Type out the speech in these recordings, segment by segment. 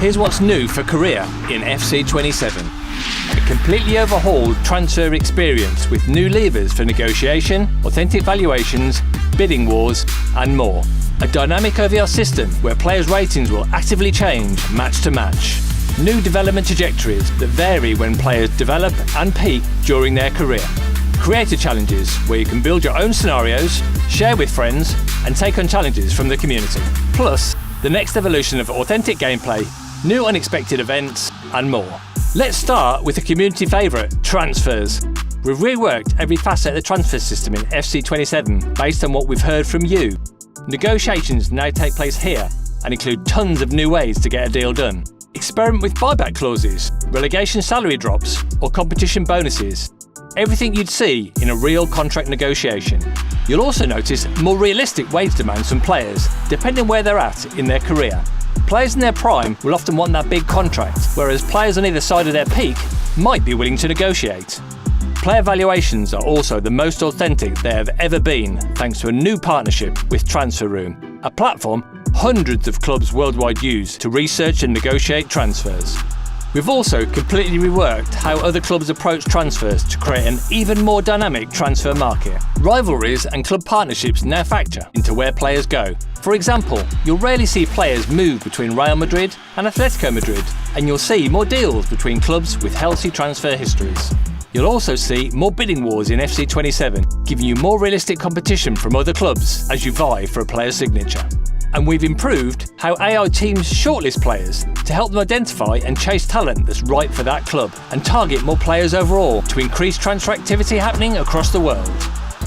Here's what's new for Korea in FC27. A completely overhauled transfer experience with new levers for negotiation, authentic valuations, bidding wars and more. A dynamic OVR system where players' ratings will actively change match to match. New development trajectories that vary when players develop and peak during their career. Creator challenges where you can build your own scenarios, share with friends and take on challenges from the community. Plus, the next evolution of authentic gameplay, new unexpected events and more. Let's start with a community favourite, transfers. We've reworked every facet of the transfer system in FC27 based on what we've heard from you. Negotiations now take place here and include tons of new ways to get a deal done. Experiment with buyback clauses, relegation salary drops or competition bonuses. Everything you'd see in a real contract negotiation. You'll also notice more realistic wage demands from players, depending where they're at in their career. Players in their prime will often want that big contract, whereas players on either side of their peak might be willing to negotiate. Player valuations are also the most authentic they have ever been, thanks to a new partnership with Transfer Room, a platform hundreds of clubs worldwide use to research and negotiate transfers. We've also completely reworked how other clubs approach transfers to create an even more dynamic transfer market. Rivalries and club partnerships now factor into where players go. For example, you'll rarely see players move between Real Madrid and Atletico Madrid, and you'll see more deals between clubs with healthy transfer histories. You'll also see more bidding wars in FC27, giving you more realistic competition from other clubs as you vie for a player's signature. And we've improved how AI teams shortlist players to help them identify and chase talent that's right for that club and target more players overall to increase transfer activity happening across the world.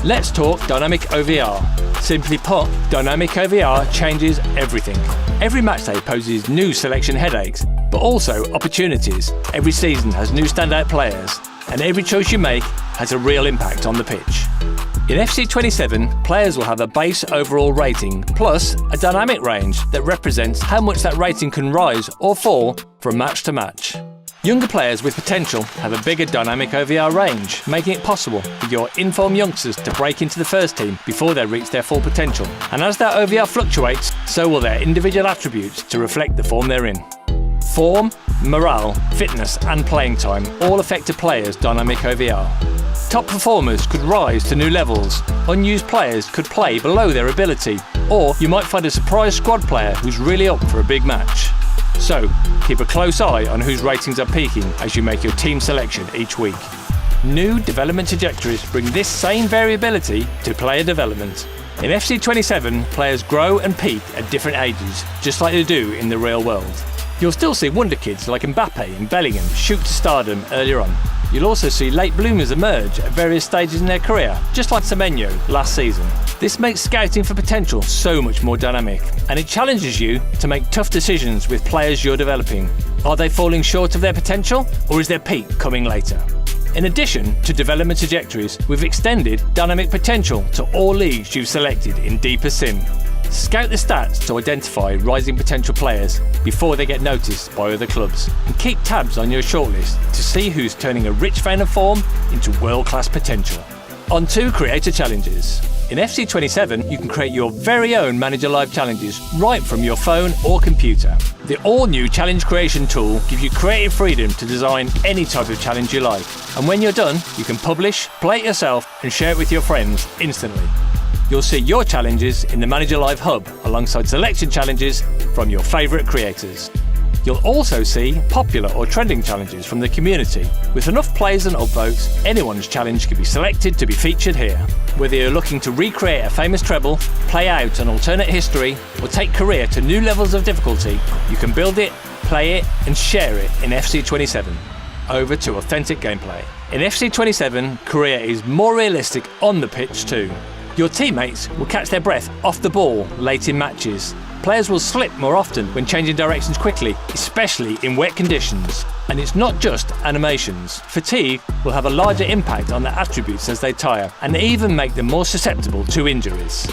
Let's talk Dynamic OVR. Simply put, Dynamic OVR changes everything. Every matchday poses new selection headaches, but also opportunities. Every season has new standout players, and every choice you make has a real impact on the pitch. In FC27, players will have a base overall rating plus a dynamic range that represents how much that rating can rise or fall from match to match. Younger players with potential have a bigger dynamic OVR range, making it possible for your informed youngsters to break into the first team before they reach their full potential. And as that OVR fluctuates, so will their individual attributes to reflect the form they're in. Form, morale, fitness and playing time all affect a player's dynamic OVR. Top performers could rise to new levels, unused players could play below their ability, or you might find a surprise squad player who's really up for a big match. So, keep a close eye on whose ratings are peaking as you make your team selection each week. New development trajectories bring this same variability to player development. In FC27, players grow and peak at different ages, just like they do in the real world. You'll still see wonder kids like Mbappe and Bellingham shoot to stardom earlier on. You'll also see late bloomers emerge at various stages in their career, just like Semenyo last season. This makes scouting for potential so much more dynamic, and it challenges you to make tough decisions with players you're developing. Are they falling short of their potential, or is their peak coming later? In addition to development trajectories, we've extended dynamic potential to all leagues you've selected in Deeper Sim. Scout the stats to identify rising potential players before they get noticed by other clubs, and keep tabs on your shortlist to see who's turning a rich vein of form into world-class potential. On to creator challenges. In FC27, you can create your very own Manager Live challenges right from your phone or computer. The all-new challenge creation tool gives you creative freedom to design any type of challenge you like, and when you're done, you can publish, play it yourself and share it with your friends instantly. You'll see your challenges in the Manager Live hub alongside selection challenges from your favourite creators. You'll also see popular or trending challenges from the community. With enough plays and upvotes, anyone's challenge can be selected to be featured here. Whether you're looking to recreate a famous treble, play out an alternate history, or take career to new levels of difficulty, you can build it, play it and share it in FC27. Over to authentic gameplay. In FC27, career is more realistic on the pitch too. Your teammates will catch their breath off the ball late in matches. Players will slip more often when changing directions quickly, especially in wet conditions. And it's not just animations. Fatigue will have a larger impact on their attributes as they tire, and even make them more susceptible to injuries.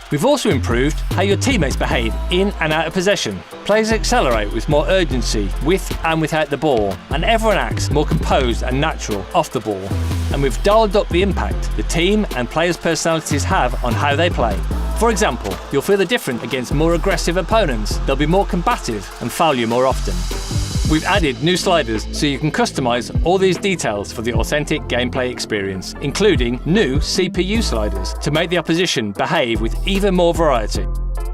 We've also improved how your teammates behave in and out of possession. Players accelerate with more urgency with and without the ball, and everyone acts more composed and natural off the ball. And we've dialed up the impact the team and players' personalities have on how they play. For example, you'll feel the difference against more aggressive opponents. They'll be more combative and foul you more often. We've added new sliders so you can customize all these details for the authentic gameplay experience, including new CPU sliders to make the opposition behave with even more variety.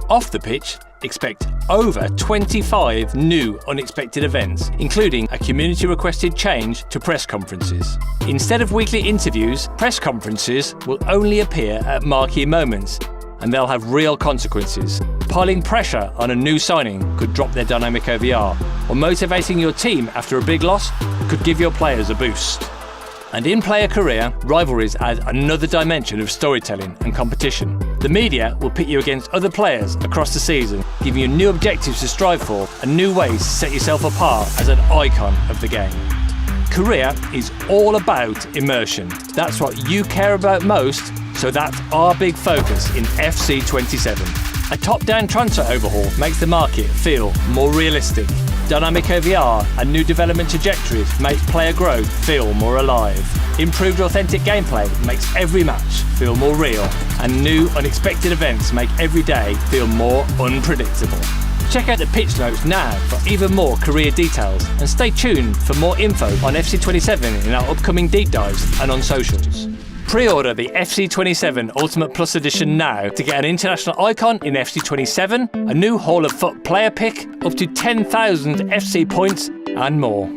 Off the pitch, expect over 25 new unexpected events, including a community-requested change to press conferences. Instead of weekly interviews, press conferences will only appear at marquee moments, and they'll have real consequences. Piling pressure on a new signing could drop their dynamic OVR, or motivating your team after a big loss could give your players a boost. And in Player Career, rivalries add another dimension of storytelling and competition. The media will pit you against other players across the season, giving you new objectives to strive for and new ways to set yourself apart as an icon of the game. Career is all about immersion. That's what you care about most, so that's our big focus in FC27. A top-down transfer overhaul makes the market feel more realistic. Dynamic OVR and new development trajectories make player growth feel more alive. Improved authentic gameplay makes every match feel more real, and new unexpected events make every day feel more unpredictable. Check out the pitch notes now for even more career details, and stay tuned for more info on FC27 in our upcoming deep dives and on socials. Pre-order the FC27 Ultimate Plus Edition now to get an international icon in FC27, a new Hall of Foot player pick, up to 10,000 FC points and more.